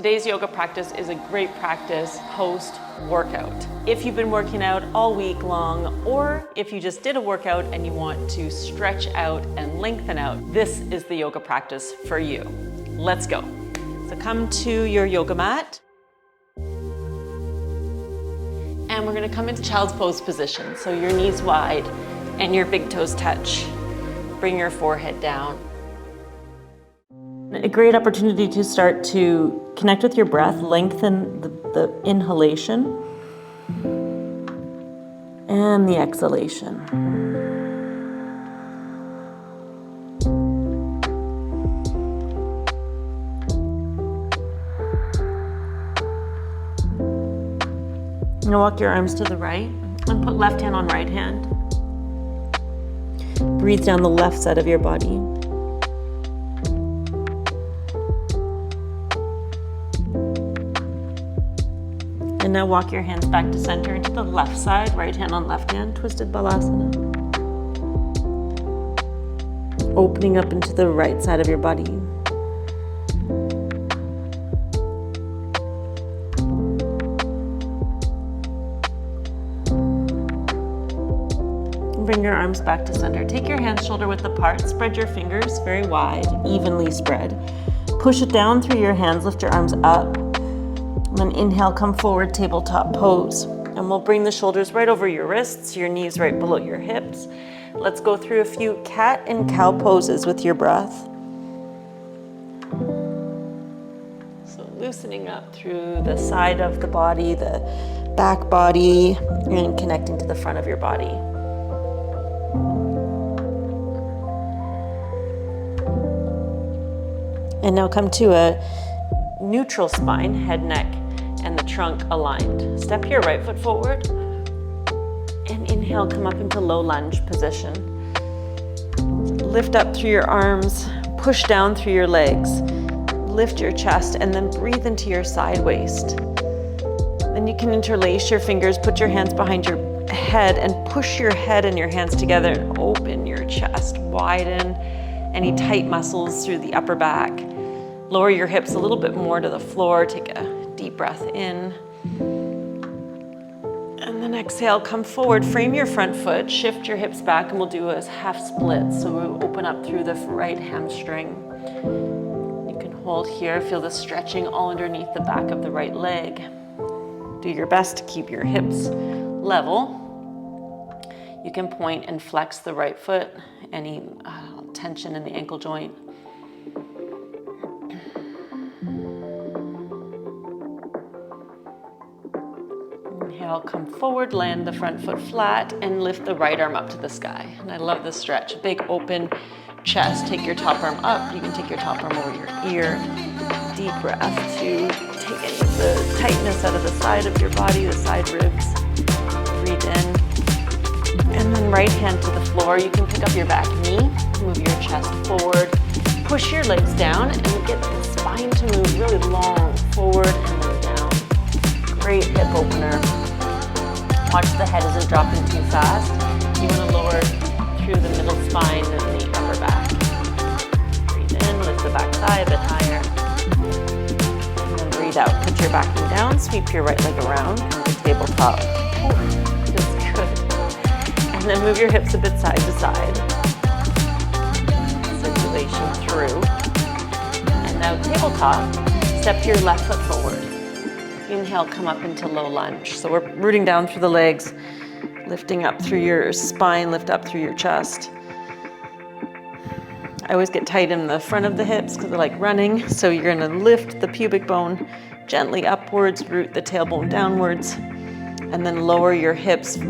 today's yoga practice is a great practice post-workout. If you've been working out all week long, or if you just did a workout and you want to stretch out and lengthen out, this is the yoga practice for you. Let's go. So come to your yoga mat. And we're gonna come into child's pose position. So your knees wide and your big toes touch. Bring your forehead down. A great opportunity to start to connect with your breath, lengthen the inhalation and the exhalation. Now walk your arms to the right and put left hand on right hand. Breathe down the left side of your body. And now walk your hands back to center into the left side, right hand on left hand, twisted balasana. Opening up into the right side of your body. Bring your arms back to center. Take your hands shoulder width apart. Spread your fingers very wide, evenly spread. Push it down through your hands. Lift your arms up. And then inhale, come forward, tabletop pose. And we'll bring the shoulders right over your wrists, your knees right below your hips. Let's go through a few cat and cow poses with your breath. So loosening up through the side of the body, the back body, and connecting to the front of your body. And now come to a neutral spine, head, neck, and the trunk aligned. Step your right foot forward and inhale, come up into low lunge position. Lift up through your arms, push down through your legs, lift your chest, and then breathe into your side waist. Then you can interlace your fingers, put your hands behind your head and push your head and your hands together and open your chest, widen any tight muscles through the upper back. Lower your hips a little bit more to the floor. Take a deep breath in. And then exhale, come forward, frame your front foot, shift your hips back, and we'll do a half split. So we'll open up through the right hamstring. You can hold here, feel the stretching all underneath the back of the right leg. Do your best to keep your hips level. You can point and flex the right foot, any tension in the ankle joint. Inhale, come forward, land the front foot flat, and lift the right arm up to the sky. And I love this stretch. Big open chest. Take your top arm up. You can take your top arm over your ear. Deep breath to take any of the tightness out of the side of your body, the side ribs. Breathe in. And then right hand to the floor. You can pick up your back knee. Move your chest forward. Push your legs down and get the spine to move really long forward and then down. Great hip opener. Watch the head isn't dropping too fast. You want to lower through the middle spine and the upper back. Breathe in, lift the back thigh a bit higher. And then breathe out. Put your back knee down, sweep your right leg around on the tabletop. Feels good. And then move your hips a bit side to side. Circulation through. And now tabletop, step your left foot forward. Inhale, come up into low lunge. So we're rooting down through the legs, lifting up through your spine, lift up through your chest. I always get tight in the front of the hips because I like running. So you're gonna lift the pubic bone gently upwards, root the tailbone downwards, and then lower your hips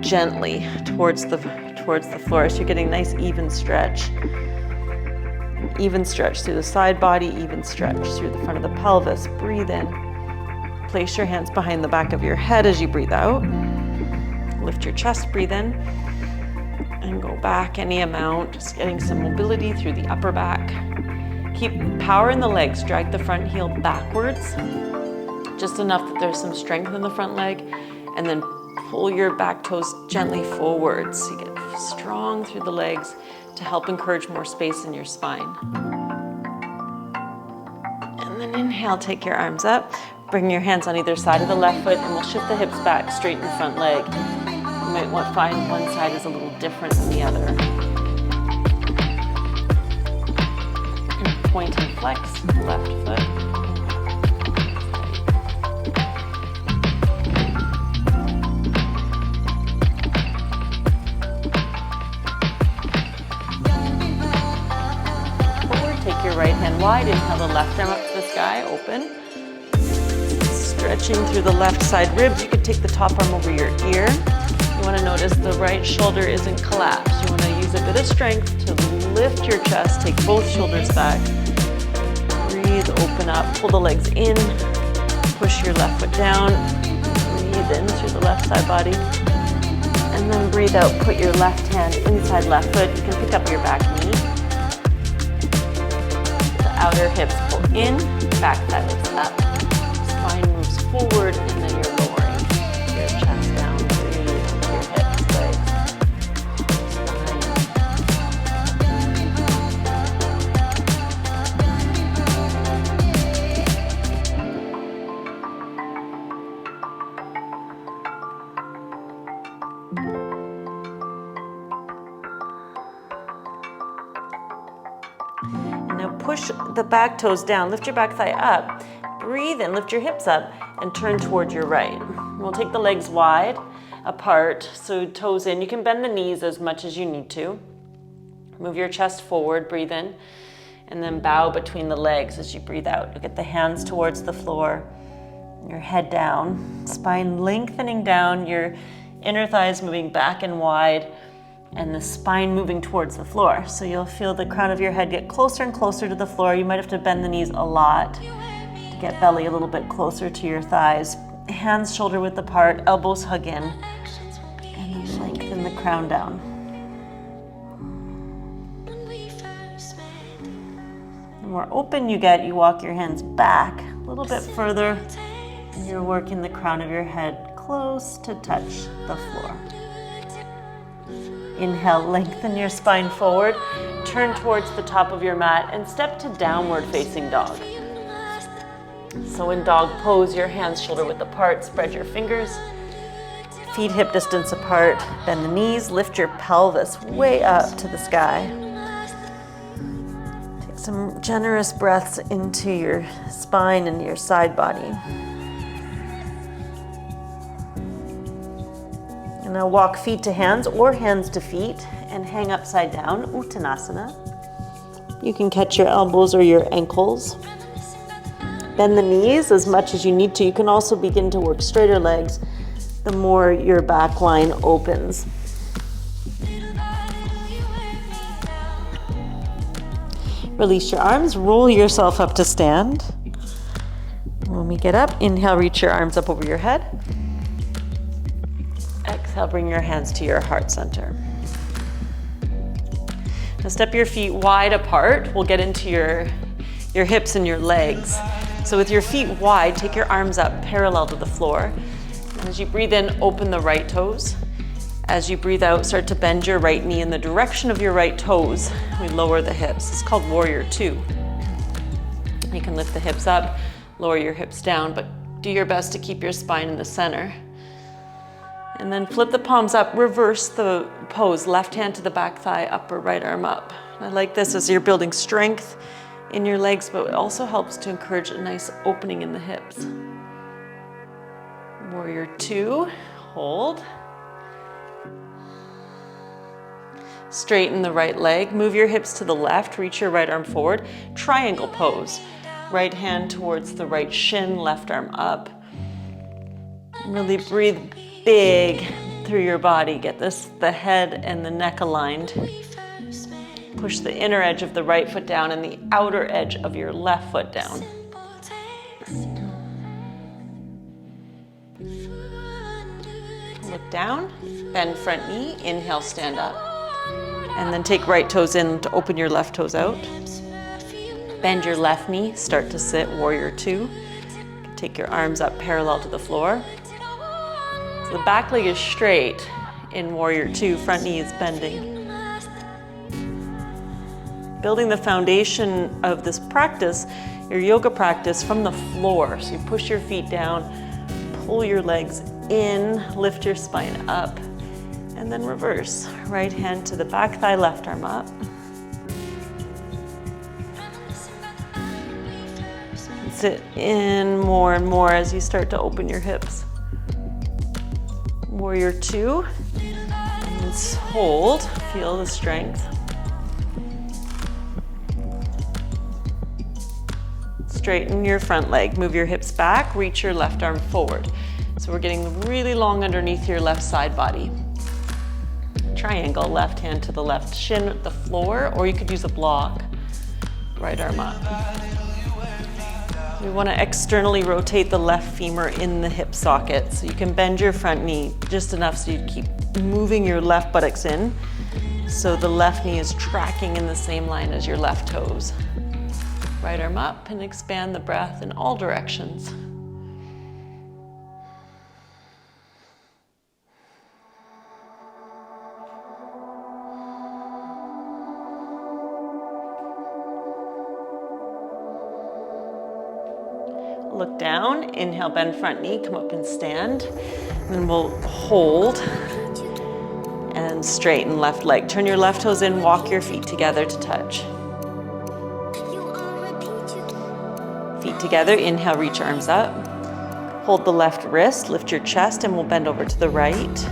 gently towards the floor. So you're getting a nice even stretch. Even stretch through the side body, even stretch through the front of the pelvis. Breathe in. Place your hands behind the back of your head as you breathe out. Lift your chest, breathe in, and go back any amount, just getting some mobility through the upper back. Keep power in the legs, drag the front heel backwards, just enough that there's some strength in the front leg, and then pull your back toes gently forward so you get strong through the legs to help encourage more space in your spine. And then Inhale, take your arms up. Bring your hands on either side of the left foot, and we'll shift the hips back, straighten the front leg. You might want to find one side is a little different than the other. Point and flex, left foot. Take your right hand wide, inhale the left arm up to the sky, open. Stretching through the left side ribs, you could take the top arm over your ear. You want to notice the right shoulder isn't collapsed. You want to use a bit of strength to lift your chest, take both shoulders back. Breathe, open up, pull the legs in, push your left foot down, breathe in through the left side body. And then breathe out, put your left hand inside left foot. You can pick up your back knee. Outer hips pull in, back thigh lifts up, spine moves forward, and then you're lowering your chest down, breathe into your hips, legs, push the back toes down, lift your back thigh up, breathe in, lift your hips up, and turn towards your right. We'll take the legs wide apart, so toes in. You can bend the knees as much as you need to. Move your chest forward, breathe in, and then bow between the legs as you breathe out. You get the hands towards the floor, your head down, spine lengthening down, your inner thighs moving back and wide, and the spine moving towards the floor. So you'll feel the crown of your head get closer and closer to the floor. You might have to bend the knees a lot to get belly a little bit closer to your thighs. Hands shoulder width apart, elbows hug in, and then lengthen the crown down. The more open you get, you walk your hands back a little bit further, and you're working the crown of your head close to touch the floor. Inhale, lengthen your spine forward, turn towards the top of your mat, and step to downward facing dog. So in dog pose, your hands shoulder width apart, spread your fingers, feet hip distance apart, bend the knees, lift your pelvis way up to the sky. Take some generous breaths into your spine and your side body. And now walk feet to hands or hands to feet and hang upside down, Uttanasana. You can catch your elbows or your ankles. Bend the knees as much as you need to. You can also begin to work straighter legs the more your back line opens. Release your arms, roll yourself up to stand. When we get up, inhale, reach your arms up over your head. Exhale, bring your hands to your heart center. Now step your feet wide apart. We'll get into your hips and your legs. So with your feet wide, take your arms up parallel to the floor. And as you breathe in, open the right toes. As you breathe out, start to bend your right knee in the direction of your right toes. We lower the hips. It's called Warrior Two. You can lift the hips up, lower your hips down, but do your best to keep your spine in the center. And then flip the palms up, reverse the pose, left hand to the back thigh, upper right arm up. I like this as you're building strength in your legs, but it also helps to encourage a nice opening in the hips. Warrior Two, hold. Straighten the right leg, move your hips to the left, reach your right arm forward, triangle pose. Right hand towards the right shin, left arm up. Really breathe big through your body. Get the head and the neck aligned. Push the inner edge of the right foot down and the outer edge of your left foot down. Look down, bend front knee, inhale, stand up. And then take right toes in to open your left toes out. Bend your left knee, start to sit, Warrior Two. Take your arms up parallel to the floor. So the back leg is straight in Warrior Two, front knee is bending. building the foundation of this practice, your yoga practice, from the floor. So you push your feet down, pull your legs in, lift your spine up, and then reverse. Right hand to the back thigh, left arm up. Sit in more and more as you start to open your hips. Warrior two. And hold, feel the strength. Straighten your front leg, move your hips back, reach your left arm forward. So we're getting really long underneath your left side body. Triangle, left hand to the left shin at the floor, or you could use a block. Right arm up. We want to externally rotate the left femur in the hip socket. So you can bend your front knee just enough so you keep moving your left buttocks in. So the left knee is tracking in the same line as your left toes. Right arm up and expand the breath in all directions. Look down, inhale, bend front knee, come up and stand. And then we'll hold and straighten left leg. Turn your left toes in, walk your feet together to touch. Feet together, inhale, reach arms up. Hold the left wrist, lift your chest, and we'll bend over to the right.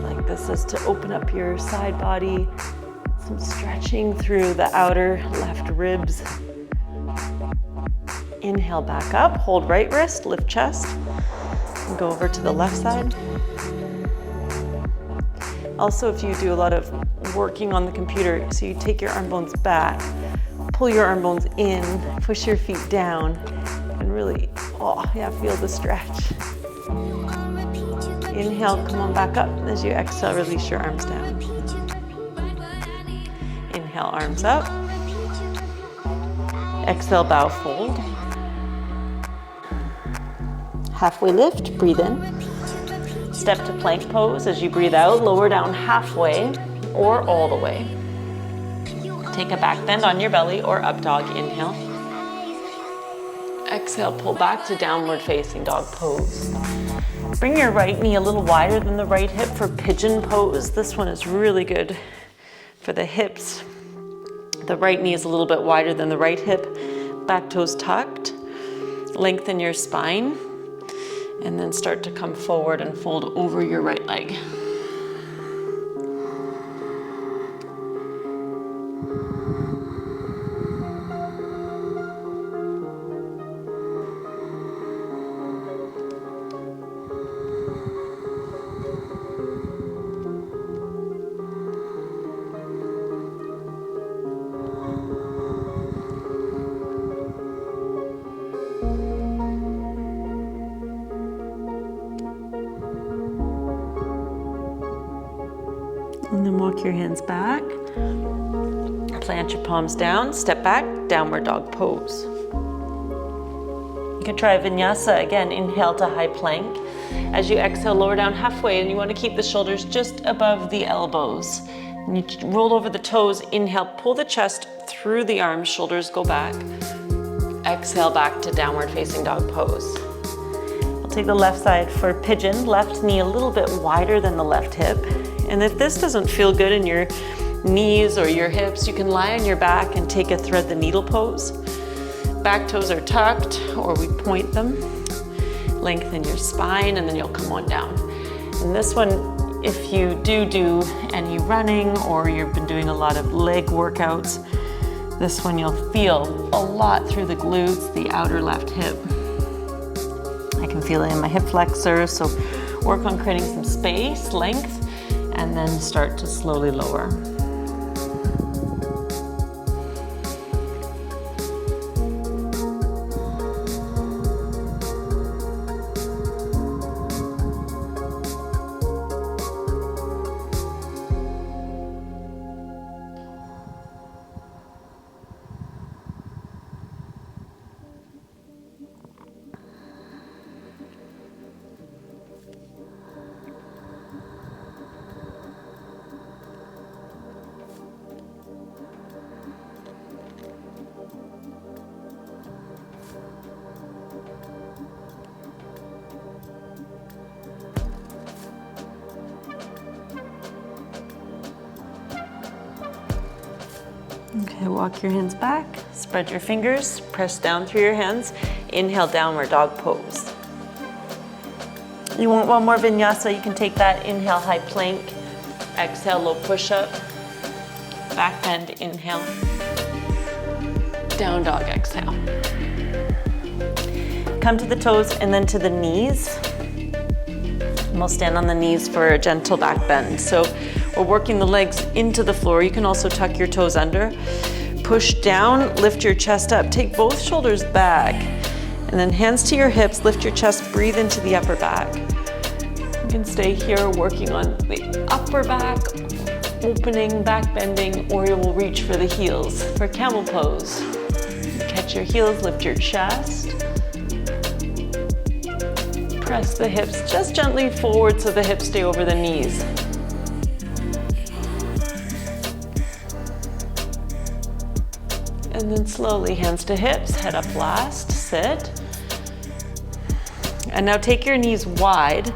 Like this is to open up your side body. Some stretching through the outer left ribs. Inhale, back up, hold right wrist, lift chest, and go over to the left side. Also, if you do a lot of working on the computer, so you take your arm bones back, pull your arm bones in, push your feet down, and really, feel the stretch. Inhale, come on back up. As you exhale, release your arms down. Inhale, arms up. Exhale, bow, fold. Halfway lift, breathe in. Step to plank pose. As you breathe out, lower down halfway or all the way. Take a back bend on your belly or up dog, inhale. Exhale, pull back to downward facing dog pose. Bring your right knee a little wider than the right hip for pigeon pose. This one is really good for the hips. The right knee is a little bit wider than the right hip. Back toes tucked. Lengthen your spine. And then start to come forward and fold over your right leg. And then walk your hands back. Plant your palms down, step back, downward dog pose. You can try vinyasa again. Inhale to high plank. As you exhale, lower down halfway, and you want to keep the shoulders just above the elbows. And you roll over the toes. Inhale, pull the chest through the arms, shoulders go back. Exhale, back to downward facing dog pose. We'll take the left side for pigeon. Left knee a little bit wider than the left hip. And if this doesn't feel good in your knees or your hips, you can lie on your back and take a thread the needle pose. Back toes are tucked, or we point them. Lengthen your spine, and then you'll come on down. And this one, if you do any running or you've been doing a lot of leg workouts, this one you'll feel a lot through the glutes, the outer left hip. I can feel it in my hip flexor, so work on creating some space, length, and then start to slowly lower. Okay, walk your hands back, spread your fingers, press down through your hands. Inhale, downward dog pose. You want one more vinyasa, you can take that. Inhale, high plank. Exhale, low push-up. Back bend, inhale. Down dog, exhale. Come to the toes and then to the knees. And we'll stand on the knees for a gentle back bend. So we're working the legs into the floor. You can also tuck your toes under. Push down, lift your chest up. Take both shoulders back. And then hands to your hips, lift your chest, breathe into the upper back. You can stay here working on the upper back, opening, back bending, or you will reach for the heels for camel pose. Catch your heels, lift your chest. Press the hips just gently forward so the hips stay over the knees. And then slowly, hands to hips, head up last, sit. And now take your knees wide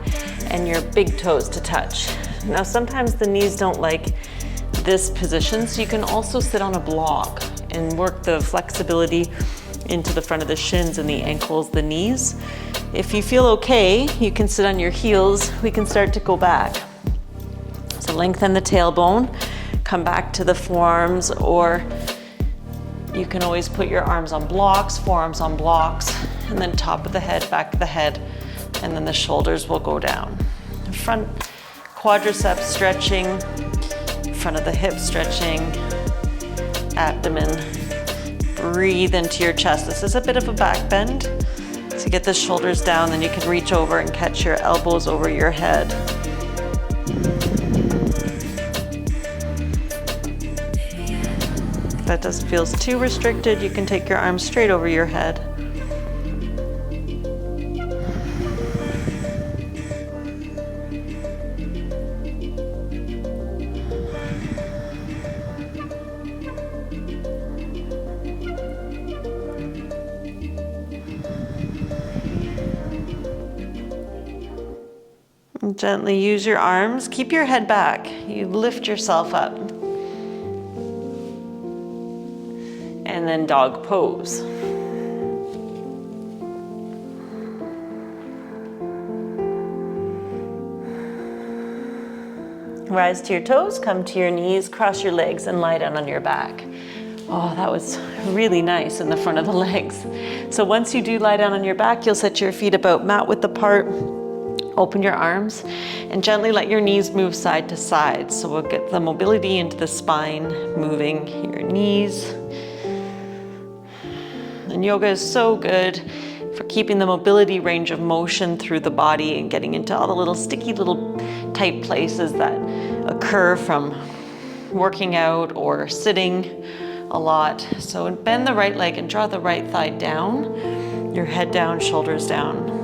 and your big toes to touch. Now sometimes the knees don't like this position, so you can also sit on a block and work the flexibility into the front of the shins and the ankles, the knees. If you feel okay, you can sit on your heels. We can start to go back. So lengthen the tailbone, come back to the forearms, or you can always put your arms on blocks, forearms on blocks, and then top of the head, back of the head, and then the shoulders will go down. Front quadriceps stretching, front of the hip stretching, abdomen. Breathe into your chest. This is a bit of a back bend. So get the shoulders down, then you can reach over and catch your elbows over your head. If that just feels too restricted, you can take your arms straight over your head. Gently use your arms. Keep your head back. You lift yourself up. And then dog pose. Rise to your toes, come to your knees, cross your legs, and lie down on your back. Oh, that was really nice in the front of the legs. So once you do lie down on your back, you'll set your feet about mat width apart. Open your arms and gently let your knees move side to side. So we'll get the mobility into the spine, moving your knees. And yoga is so good for keeping the mobility range of motion through the body and getting into all the little sticky little tight places that occur from working out or sitting a lot. So bend the right leg and draw the right thigh down, your head down, shoulders down.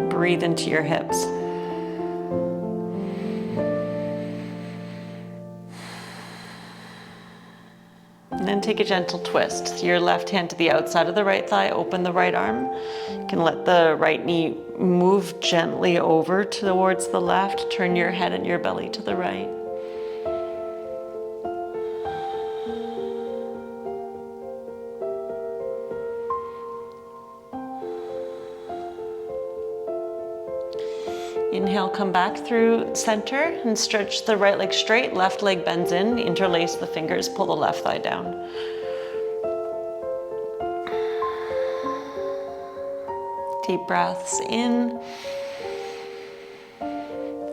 Breathe into your hips. And then take a gentle twist. Your left hand to the outside of the right thigh, open the right arm. You can let the right knee move gently over towards the left. Turn your head and your belly to the right. Inhale, come back through center and stretch the right leg straight, left leg bends in, interlace the fingers, pull the left thigh down. Deep breaths in.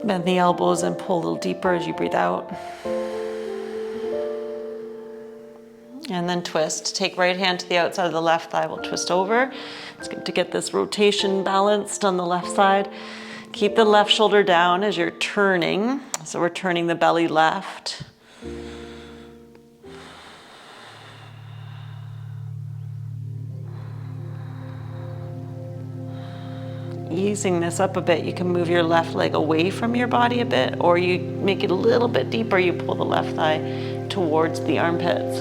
Bend the elbows and pull a little deeper as you breathe out. And then twist. Take right hand to the outside of the left thigh, we'll twist over. It's good to get this rotation balanced on the left side. Keep the left shoulder down as you're turning. So we're turning the belly left. Easing this up a bit, you can move your left leg away from your body a bit, or you make it a little bit deeper, you pull the left thigh towards the armpits.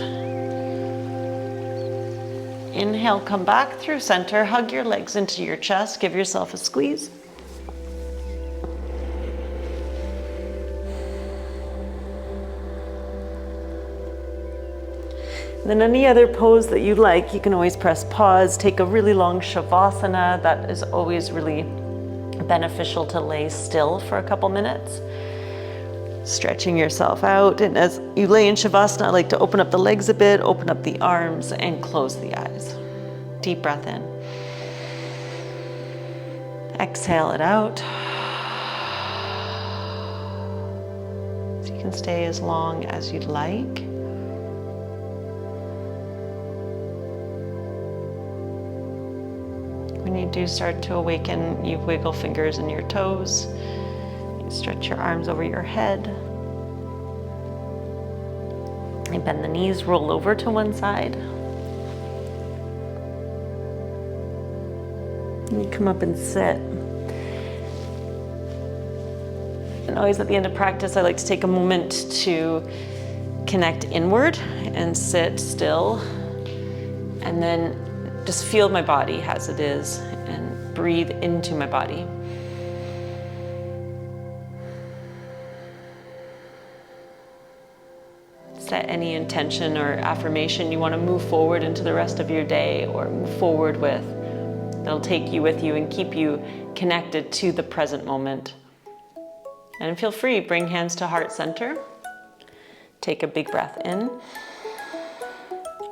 Inhale, come back through center, hug your legs into your chest, give yourself a squeeze. Then any other pose that you like, you can always press pause, take a really long shavasana. That is always really beneficial to lay still for a couple minutes. Stretching yourself out, and as you lay in shavasana, I like to open up the legs a bit, open up the arms, and close the eyes. Deep breath in. Exhale it out. So you can stay as long as you'd like. When you do start to awaken, you wiggle fingers and your toes. You stretch your arms over your head. You bend the knees, roll over to one side. And you come up and sit. And always at the end of practice, I like to take a moment to connect inward and sit still. And then just feel my body as it is and breathe into my body. Set any intention or affirmation you want to move forward into the rest of your day or move forward with. That'll take you with you and keep you connected to the present moment. And feel free, bring hands to heart center. Take a big breath in.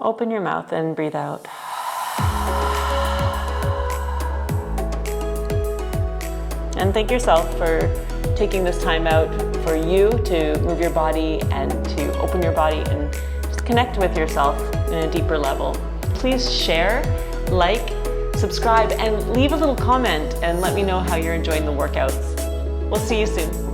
Open your mouth and breathe out. And thank yourself for taking this time out for you to move your body and to open your body and just connect with yourself in a deeper level. Please share, like, subscribe, and leave a little comment and let me know how you're enjoying the workouts. We'll see you soon.